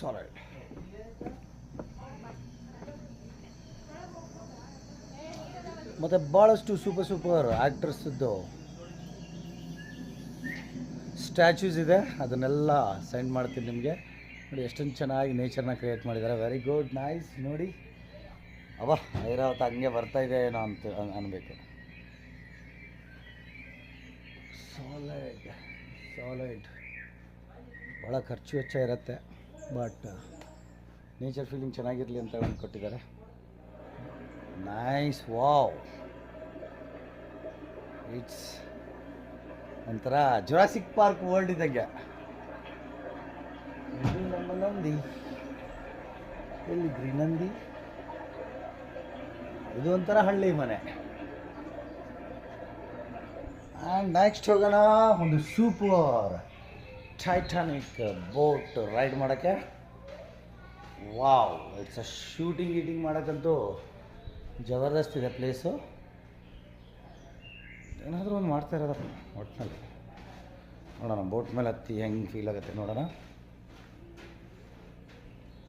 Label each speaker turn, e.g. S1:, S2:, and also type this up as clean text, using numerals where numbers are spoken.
S1: Solid. ಮತ್ತು ಭಾಳಷ್ಟು super ಆ್ಯಕ್ಟ್ರಸ್ದು statues ಇದೆ, ಅದನ್ನೆಲ್ಲ ಸೆಂಡ್ ಮಾಡ್ತೀನಿ ನಿಮಗೆ. ನೋಡಿ ಎಷ್ಟೊಂದು ಚೆನ್ನಾಗಿ ನೇಚರ್ನ ಕ್ರಿಯೇಟ್ ಮಾಡಿದ್ದಾರೆ. Very good, nice. ನೋಡಿ ಅವ ಐರಾವತ ಹಂಗೆ ಬರ್ತಾಯಿದೆ ಏನೋ ಅಂತ ಅನ್ಬೇಕು. ಸಾಲಿಡ್ ಭಾಳ ಖರ್ಚು ವೆಚ್ಚ ಇರುತ್ತೆ, ಬಟ್ ನೇಚರ್ ಫೀಲಿಂಗ್ ಚೆನ್ನಾಗಿರಲಿ ಅಂತ ಒಂದು ಕೊಟ್ಟಿದ್ದಾರೆ. ನೈಸ್. ವಾವ್, ಇಟ್ಸ್ ಒಂಥರ ಜುರಾಸಿಕ್ ಪಾರ್ಕ್ ವರ್ಲ್ಡ್ ಇದ್ದಂಗೆ. ಇದು ನಮ್ಮ ನಂದಿ, ಎಲ್ಲಿದ್ರಿ ನಂದಿ? ಇದು ಒಂಥರ ಹಳ್ಳಿ ಮನೆ. ಆ್ಯಂಡ್ ನೆಕ್ಸ್ಟ್ ಹೋಗೋಣ ಒಂದು ಸೂಪರ್ ಟೈಟಾನಿಕ್ ಬೋಟ್ ರೈಡ್ ಮಾಡೋಕ್ಕೆ. ವಾವ್, ಇಟ್ಸ್ ಅ ಶೂಟಿಂಗ್ ಮಾಡೋಕ್ಕಂತೂ ಜಬರ್ದಸ್ತ್ ಇದೆ ಪ್ಲೇಸು. ಏನಾದರೂ ಒಂದು ಮಾಡ್ತಾ ಇರೋದಪ್ಪ ಒಟ್ಟಿನಲ್ಲಿ. ನೋಡೋಣ ಬೋಟ್ ಮೇಲೆ ಹತ್ತಿ ಹೆಂಗೆ ಫೀಲ್ ಆಗುತ್ತೆ ನೋಡೋಣ.